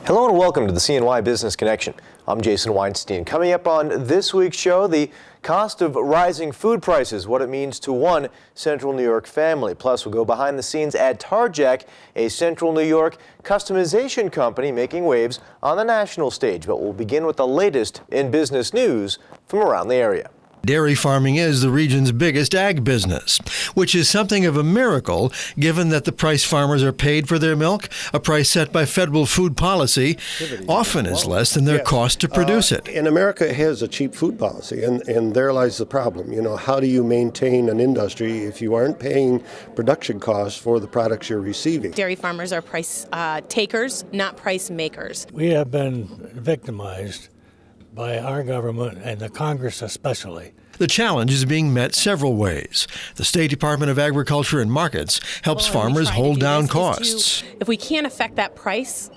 Hello and welcome to the CNY Business Connection. I'm Jason Weinstein. Coming up on this week's show, the cost of rising food prices, what it means to one Central New York family. Plus, we'll go behind the scenes at Tarjac, a Central New York customization company making waves on the national stage. But we'll begin with the latest in business news from around the area. Dairy farming is the region's biggest ag business, which is something of a miracle given that the price farmers are paid for their milk, a price set by federal food policy, often is less than their cost to produce it. And America has a cheap food policy, and there lies the problem. You know, how do you maintain an industry if you aren't paying production costs for the products you're receiving? Dairy farmers are price takers, not price makers. We have been victimized by our government and the Congress especially. The challenge is being met several ways. The State Department of Agriculture and Markets helps farmers hold down costs. If we can't affect that price,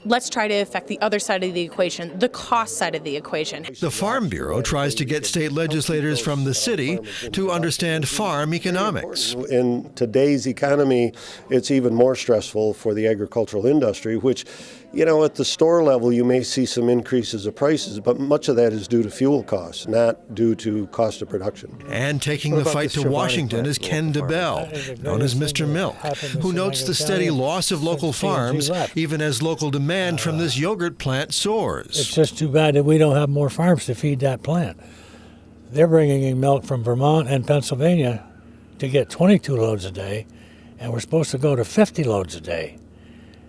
let's try to affect the other side of the equation, the cost side of the equation. The Farm Bureau tries to get state legislators from the city to understand farm economics. In today's economy, it's even more stressful for the agricultural industry, which, you know, at the store level, you may see some increases of prices, but much of that is due to fuel costs, not due to cost of production. And taking the fight to Washington is Ken DeBell, known as Mr. Milk, who notes the steady loss of local farms, even as local demand from this yogurt plant soars. It's just too bad that we don't have more farms to feed that plant. They're bringing in milk from Vermont and Pennsylvania to get 22 loads a day, and we're supposed to go to 50 loads a day.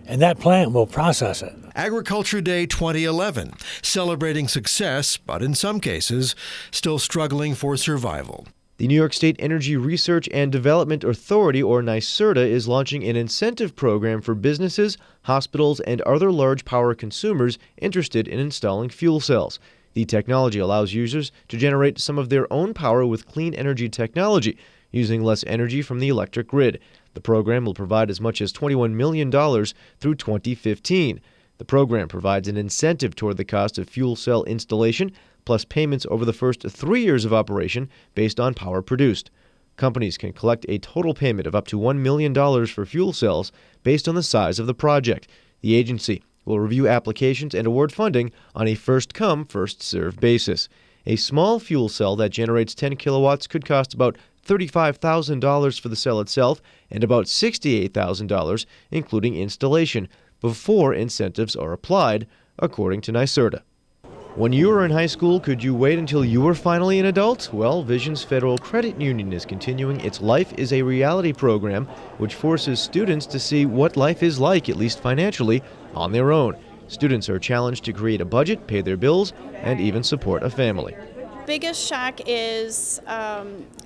And that plant will process it. Agriculture Day 2011, celebrating success, but in some cases, still struggling for survival. The New York State Energy Research and Development Authority, or NYSERDA, is launching an incentive program for businesses, hospitals, and other large power consumers interested in installing fuel cells. The technology allows users to generate some of their own power with clean energy technology, using less energy from the electric grid. The program will provide as much as $21 million through 2015. The program provides an incentive toward the cost of fuel cell installation, plus payments over the first 3 years of operation based on power produced. Companies can collect a total payment of up to $1 million for fuel cells based on the size of the project. The agency will review applications and award funding on a first-come, first-served basis. A small fuel cell that generates 10 kilowatts could cost about $35,000 for the cell itself and about $68,000, including installation, before incentives are applied, according to NYSERDA. When you were in high school, could you wait until you were finally an adult? Well, Vision's Federal Credit Union is continuing its Life is a Reality program, which forces students to see what life is like, at least financially, on their own. Students are challenged to create a budget, pay their bills, and even support a family. Biggest shock is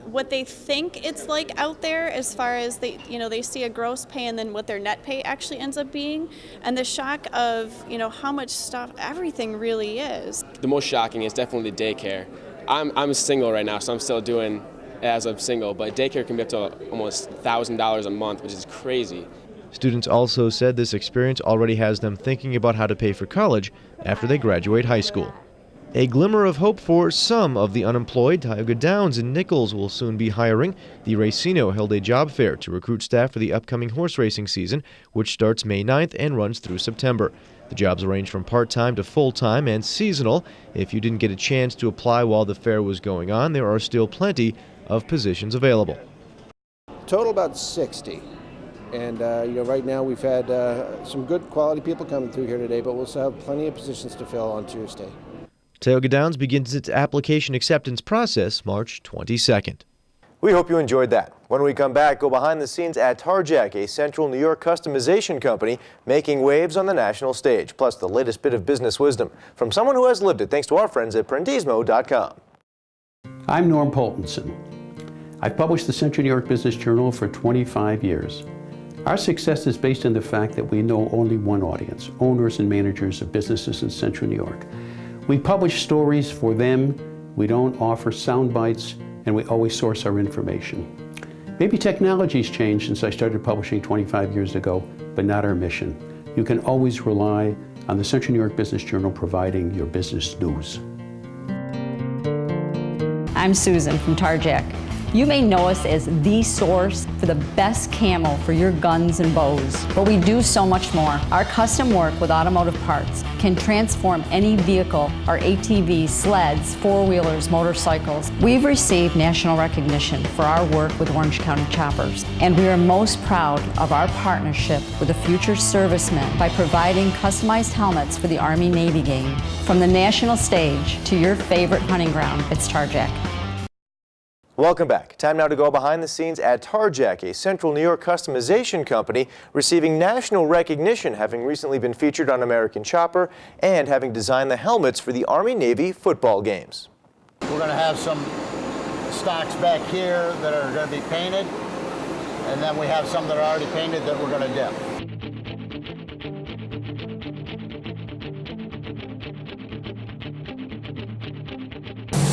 what they think it's like out there, as far as they see a gross pay and then what their net pay actually ends up being, and the shock of how much stuff everything really is. The most shocking is definitely the daycare. I'm single right now, so I'm still doing as I'm single, but daycare can be up to almost $1,000 a month, which is crazy. Students also said this experience already has them thinking about how to pay for college after they graduate high school. A glimmer of hope for some of the unemployed. Tioga Downs and Nichols will soon be hiring. The Racino held a job fair to recruit staff for the upcoming horse racing season, which starts May 9th and runs through September. The jobs range from part-time to full-time and seasonal. If you didn't get a chance to apply while the fair was going on, there are still plenty of positions available. Total about 60. And right now we've had some good quality people coming through here today, but we'll still have plenty of positions to fill on Tuesday. Tioga Downs begins its application acceptance process March 22nd. We hope you enjoyed that. When we come back, go behind the scenes at Tarjac, a Central New York customization company making waves on the national stage. Plus the latest bit of business wisdom from someone who has lived it, thanks to our friends at Prendismo.com. I'm Norm Poltenson. I've published the Central New York Business Journal for 25 years. Our success is based on the fact that we know only one audience, owners and managers of businesses in Central New York. We publish stories for them, we don't offer sound bites, and we always source our information. Maybe technology's changed since I started publishing 25 years ago, but not our mission. You can always rely on the Central New York Business Journal providing your business news. I'm Susan from Tarjac. You may know us as the source for the best camo for your guns and bows, but we do so much more. Our custom work with automotive parts can transform any vehicle, our ATVs, sleds, four-wheelers, motorcycles. We've received national recognition for our work with Orange County Choppers, and we are most proud of our partnership with the future servicemen by providing customized helmets for the Army-Navy game. From the national stage to your favorite hunting ground, it's Tarjac. Welcome back. Time now to go behind the scenes at Tarjac, a Central New York customization company receiving national recognition, having recently been featured on American Chopper and having designed the helmets for the Army-Navy football games. We're going to have some stocks back here that are going to be painted, and then we have some that are already painted that we're going to dip.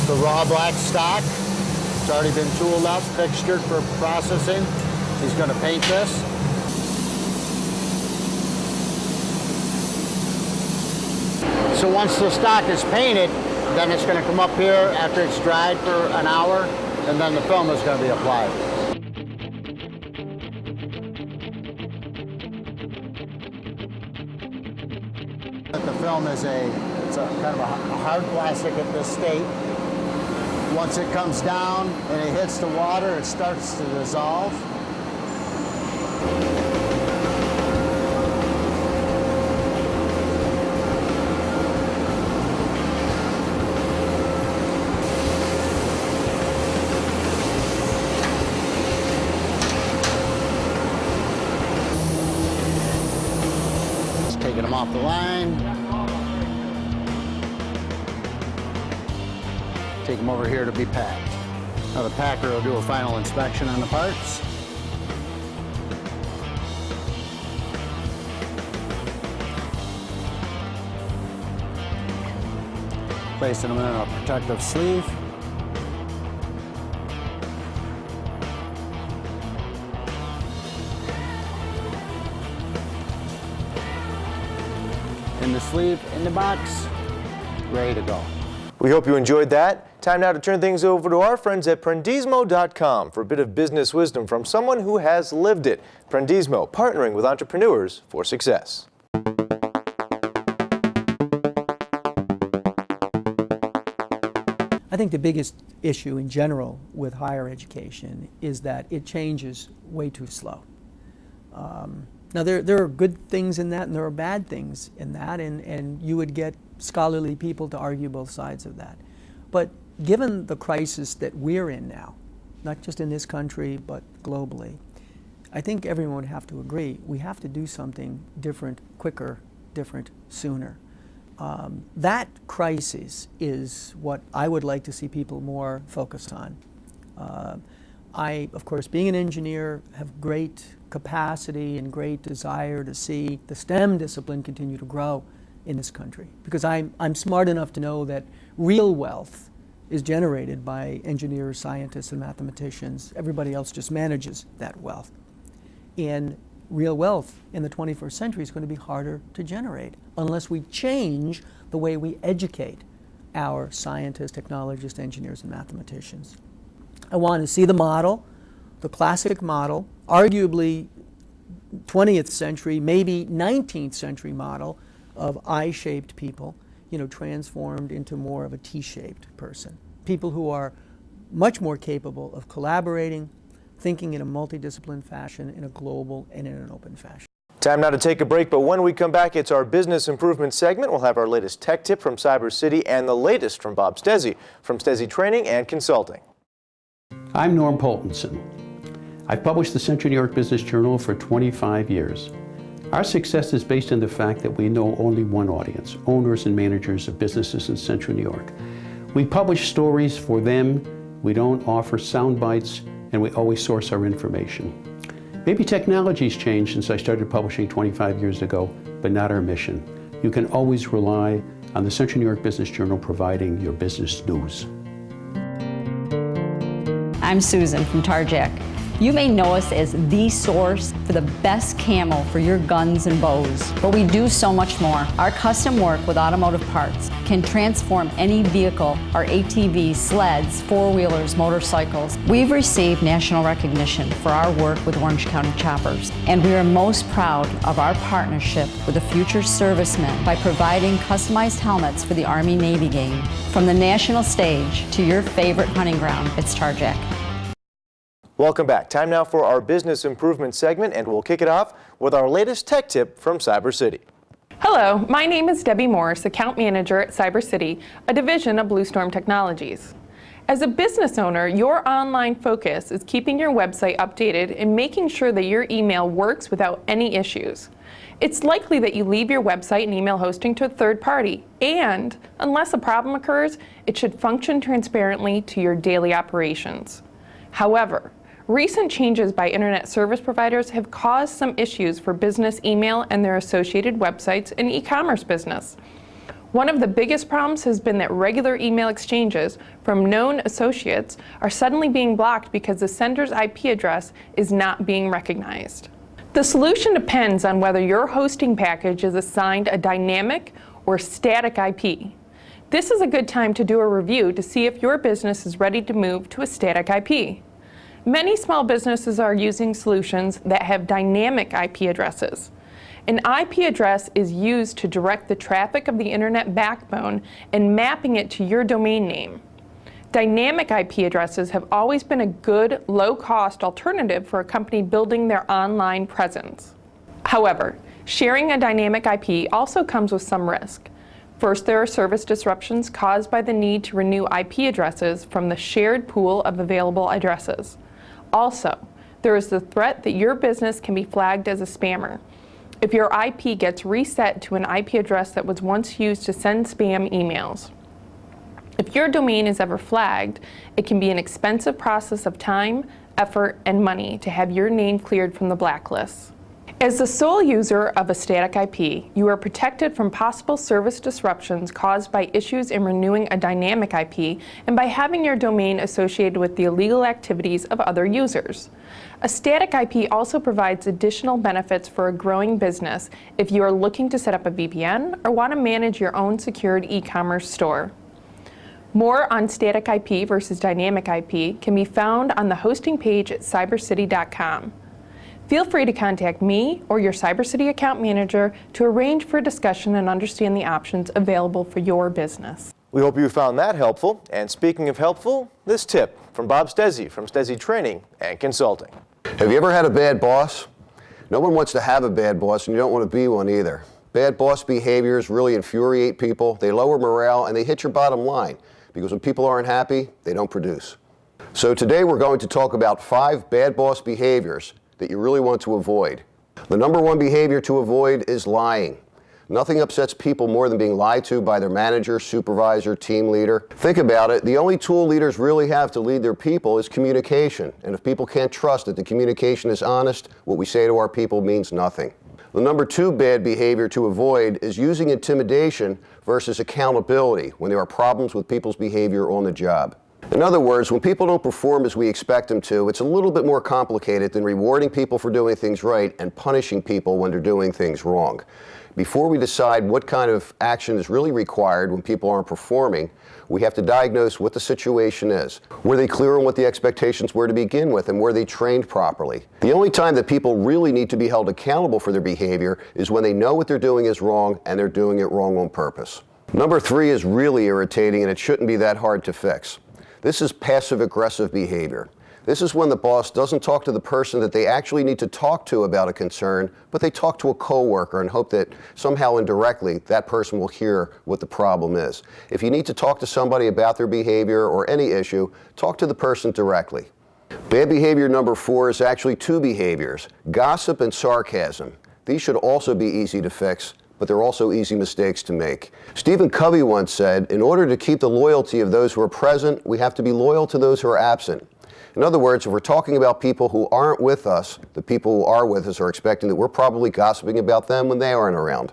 The raw black stock. It's already been tooled up, fixtured for processing. He's going to paint this. So once the stock is painted, then it's going to come up here after it's dried for an hour, and then the film is going to be applied. The film is it's a kind of a hard plastic at this state. Once it comes down and it hits the water, it starts to dissolve. Just taking them off the line. Take them over here to be packed. Now the packer will do a final inspection on the parts. Placing them in a protective sleeve. In the sleeve, in the box, ready to go. We hope you enjoyed that. Time now to turn things over to our friends at Prendismo.com for a bit of business wisdom from someone who has lived it. Prendismo, partnering with entrepreneurs for success. I think the biggest issue in general with higher education is that it changes way too slow. Now there are good things in that and there are bad things in that, and you would get scholarly people to argue both sides of that. But given the crisis that we're in now, not just in this country but globally, I think everyone would have to agree we have to do something different, quicker, different, sooner. That crisis is what I would like to see people more focused on. I, of course, being an engineer, have great capacity and great desire to see the STEM discipline continue to grow in this country, because I'm smart enough to know that real wealth is generated by engineers, scientists, and mathematicians. Everybody else just manages that wealth. And real wealth in the 21st century is going to be harder to generate unless we change the way we educate our scientists, technologists, engineers, and mathematicians. I want to see the model, the classic model, arguably 20th century, maybe 19th century model of I-shaped people, transformed into more of a T-shaped person. People who are much more capable of collaborating, thinking in a multidisciplined fashion, in a global and in an open fashion. Time now to take a break, but when we come back, it's our business improvement segment. We'll have our latest tech tip from Cyber City and the latest from Bob Stezzi from Stezzi Training and Consulting. I'm Norm Poltenson. I've published the Central New York Business Journal for 25 years. Our success is based on the fact that we know only one audience, owners and managers of businesses in Central New York. We publish stories for them, we don't offer sound bites, and we always source our information. Maybe technology's changed since I started publishing 25 years ago, but not our mission. You can always rely on the Central New York Business Journal providing your business news. I'm Susan from Tarjac. You may know us as the source for the best camo for your guns and bows, but we do so much more. Our custom work with automotive parts can transform any vehicle or ATV, sleds, four-wheelers, motorcycles. We've received national recognition for our work with Orange County Choppers, and we are most proud of our partnership with the future servicemen by providing customized helmets for the Army-Navy game. From the national stage to your favorite hunting ground, it's Tarjac. Welcome back. Time now for our business improvement segment, and we'll kick it off with our latest tech tip from Cyber City. Hello, my name is Debbie Morris, Account Manager at Cyber City, a division of Blue Storm Technologies. As a business owner, your online focus is keeping your website updated and making sure that your email works without any issues. It's likely that you leave your website and email hosting to a third party, and unless a problem occurs, it should function transparently to your daily operations. However, recent changes by internet service providers have caused some issues for business email and their associated websites and e-commerce business. One of the biggest problems has been that regular email exchanges from known associates are suddenly being blocked because the sender's IP address is not being recognized. The solution depends on whether your hosting package is assigned a dynamic or static IP. This is a good time to do a review to see if your business is ready to move to a static IP. Many small businesses are using solutions that have dynamic IP addresses. An IP address is used to direct the traffic of the internet backbone and mapping it to your domain name. Dynamic IP addresses have always been a good, low-cost alternative for a company building their online presence. However, sharing a dynamic IP also comes with some risk. First, there are service disruptions caused by the need to renew IP addresses from the shared pool of available addresses. Also, there is the threat that your business can be flagged as a spammer if your IP gets reset to an IP address that was once used to send spam emails. If your domain is ever flagged, it can be an expensive process of time, effort, and money to have your name cleared from the blacklist. As the sole user of a static IP, you are protected from possible service disruptions caused by issues in renewing a dynamic IP and by having your domain associated with the illegal activities of other users. A static IP also provides additional benefits for a growing business if you are looking to set up a VPN or want to manage your own secured e-commerce store. More on static IP versus dynamic IP can be found on the hosting page at cybercity.com. Feel free to contact me or your Cyber City account manager to arrange for a discussion and understand the options available for your business. We hope you found that helpful. And speaking of helpful, this tip from Bob Stezzi from Stezzi Training and Consulting. Have you ever had a bad boss? No one wants to have a bad boss, and you don't want to be one either. Bad boss behaviors really infuriate people, they lower morale, and they hit your bottom line, because when people aren't happy, they don't produce. So today we're going to talk about 5 bad boss behaviors that you really want to avoid. The number one behavior to avoid is lying. Nothing upsets people more than being lied to by their manager, supervisor, team leader. Think about it, the only tool leaders really have to lead their people is communication. And if people can't trust that the communication is honest, what we say to our people means nothing. The number 2 bad behavior to avoid is using intimidation versus accountability when there are problems with people's behavior on the job. In other words, when people don't perform as we expect them to, it's a little bit more complicated than rewarding people for doing things right and punishing people when they're doing things wrong. Before we decide what kind of action is really required when people aren't performing, we have to diagnose what the situation is. Were they clear on what the expectations were to begin with, and were they trained properly? The only time that people really need to be held accountable for their behavior is when they know what they're doing is wrong and they're doing it wrong on purpose. Number 3 is really irritating, and it shouldn't be that hard to fix. This is passive-aggressive behavior. This is when the boss doesn't talk to the person that they actually need to talk to about a concern, but they talk to a coworker and hope that somehow indirectly that person will hear what the problem is. If you need to talk to somebody about their behavior or any issue, talk to the person directly. Bad behavior number 4 is actually 2 behaviors: gossip and sarcasm. These should also be easy to fix, but they're also easy mistakes to make. Stephen Covey once said, in order to keep the loyalty of those who are present, we have to be loyal to those who are absent. In other words, if we're talking about people who aren't with us, the people who are with us are expecting that we're probably gossiping about them when they aren't around.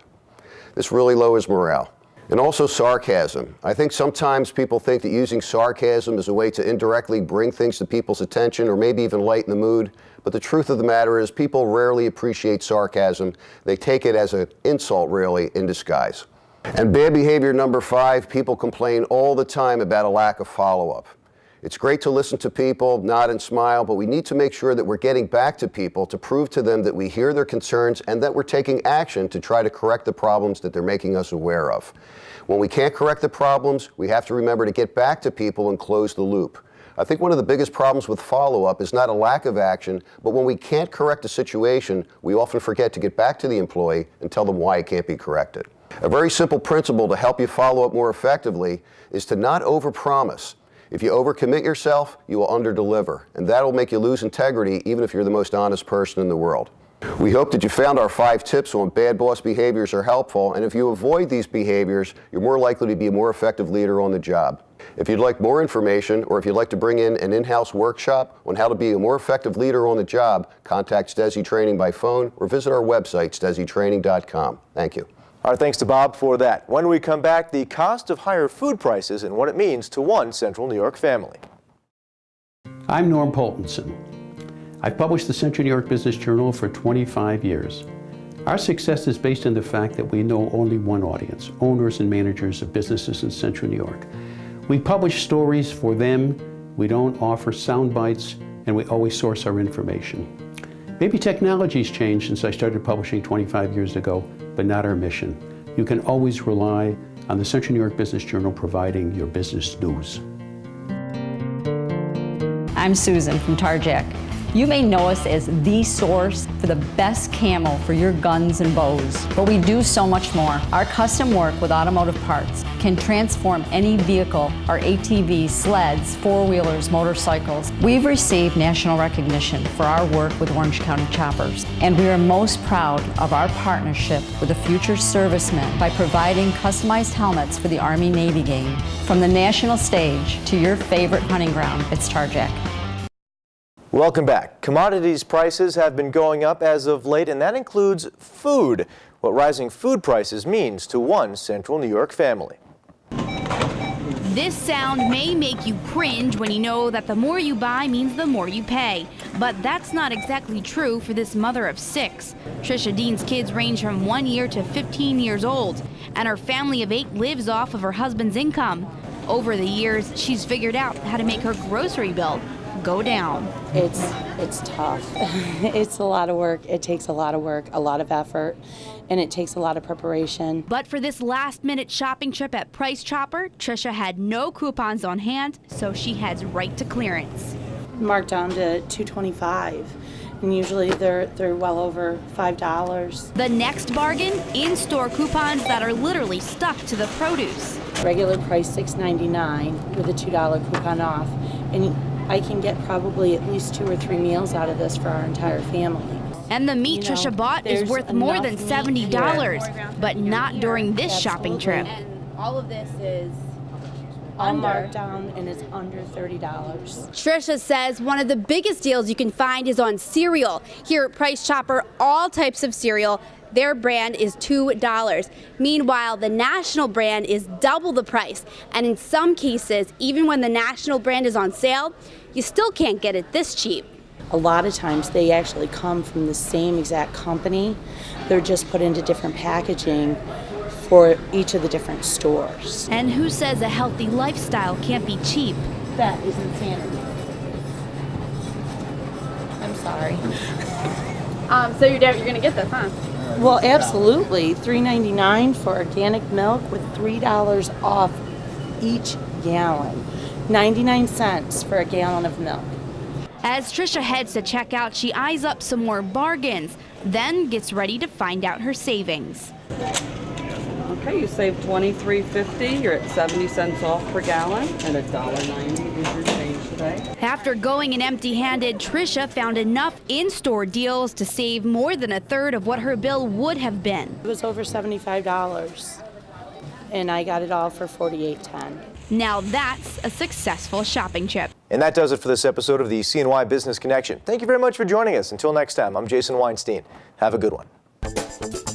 This really lowers morale. And also sarcasm. I think sometimes people think that using sarcasm is a way to indirectly bring things to people's attention or maybe even lighten the mood. But the truth of the matter is people rarely appreciate sarcasm. They take it as an insult, really, in disguise. And bad behavior number 5, people complain all the time about a lack of follow-up. It's great to listen to people, nod and smile, but we need to make sure that we're getting back to people to prove to them that we hear their concerns and that we're taking action to try to correct the problems that they're making us aware of. When we can't correct the problems, we have to remember to get back to people and close the loop. I think one of the biggest problems with follow-up is not a lack of action, but when we can't correct a situation, we often forget to get back to the employee and tell them why it can't be corrected. A very simple principle to help you follow up more effectively is to not overpromise. If you overcommit yourself, you will underdeliver, and that'll make you lose integrity even if you're the most honest person in the world. We hope that you found our 5 tips on bad boss behaviors are helpful, and if you avoid these behaviors, you're more likely to be a more effective leader on the job. If you'd like more information, or if you'd like to bring in an in-house workshop on how to be a more effective leader on the job, contact Stesi Training by phone or visit our website, stesitraining.com. Thank you. Our thanks to Bob for that. When we come back, the cost of higher food prices and what it means to one Central New York family. I'm Norm Poltenson. I've published the Central New York Business Journal for 25 years. Our success is based on the fact that we know only one audience, owners and managers of businesses in Central New York. We publish stories for them, we don't offer sound bites, and we always source our information. Maybe technology's changed since I started publishing 25 years ago, but not our mission. You can always rely on the Central New York Business Journal providing your business news. I'm Susan from Tarjac. You may know us as the source for the best camo for your guns and bows, but we do so much more. Our custom work with automotive parts can transform any vehicle, our ATVs, sleds, four-wheelers, motorcycles. We've received national recognition for our work with Orange County Choppers, and we are most proud of our partnership with the future servicemen by providing customized helmets for the Army-Navy game. From the national stage to your favorite hunting ground, it's Tarjac. Welcome back. Commodities prices have been going up as of late, and that includes food. What rising food prices means to one Central New York family. This sound may make you cringe when you know that the more you buy means the more you pay. But that's not exactly true for this mother of 6. Trisha Dean's kids range from 1 year to 15 years old, and her family of 8 lives off of her husband's income. Over the years, she's figured out how to make her grocery bill go down. It's tough. It's a lot of work. It takes a lot of work, a lot of effort, and it takes a lot of preparation. But for this last-minute shopping trip at Price Chopper, Trisha had no coupons on hand, so she heads right to clearance. Marked down to $2.25, and usually they're well over $5. The next bargain, in-store coupons that are literally stuck to the produce. Regular price $6.99 with a $2 coupon off, and I can get probably at least 2 or 3 meals out of this for our entire family. And the meat Trisha bought is worth more than $70, but not during this shopping trip. And all of this is all marked down, and it's under $30. Trisha says one of the biggest deals you can find is on cereal. Here at Price Chopper, all types of cereal, their brand is $2. Meanwhile, the national brand is double the price. And in some cases, even when the national brand is on sale, you still can't get it this cheap. A lot of times they actually come from the same exact company. They're just put into different packaging for each of the different stores. And who says a healthy lifestyle can't be cheap? That is insanity. I'm sorry. So you're going to get this, huh? Well, absolutely. $3.99 for organic milk with $3 off each gallon. 99 cents for a gallon of milk. As Trisha heads to check out, she eyes up some more bargains, then gets ready to find out her savings. Okay, you save $23.50. You're at 70 cents off per gallon, and $1.90 is your change today. After going in empty-handed, Trisha found enough in-store deals to save more than a third of what her bill would have been. It was over $75, and I got it all for $48.10. Now that's a successful shopping trip. And that does it for this episode of the CNY Business Connection. Thank you very much for joining us. Until next time, I'm Jason Weinstein. Have a good one.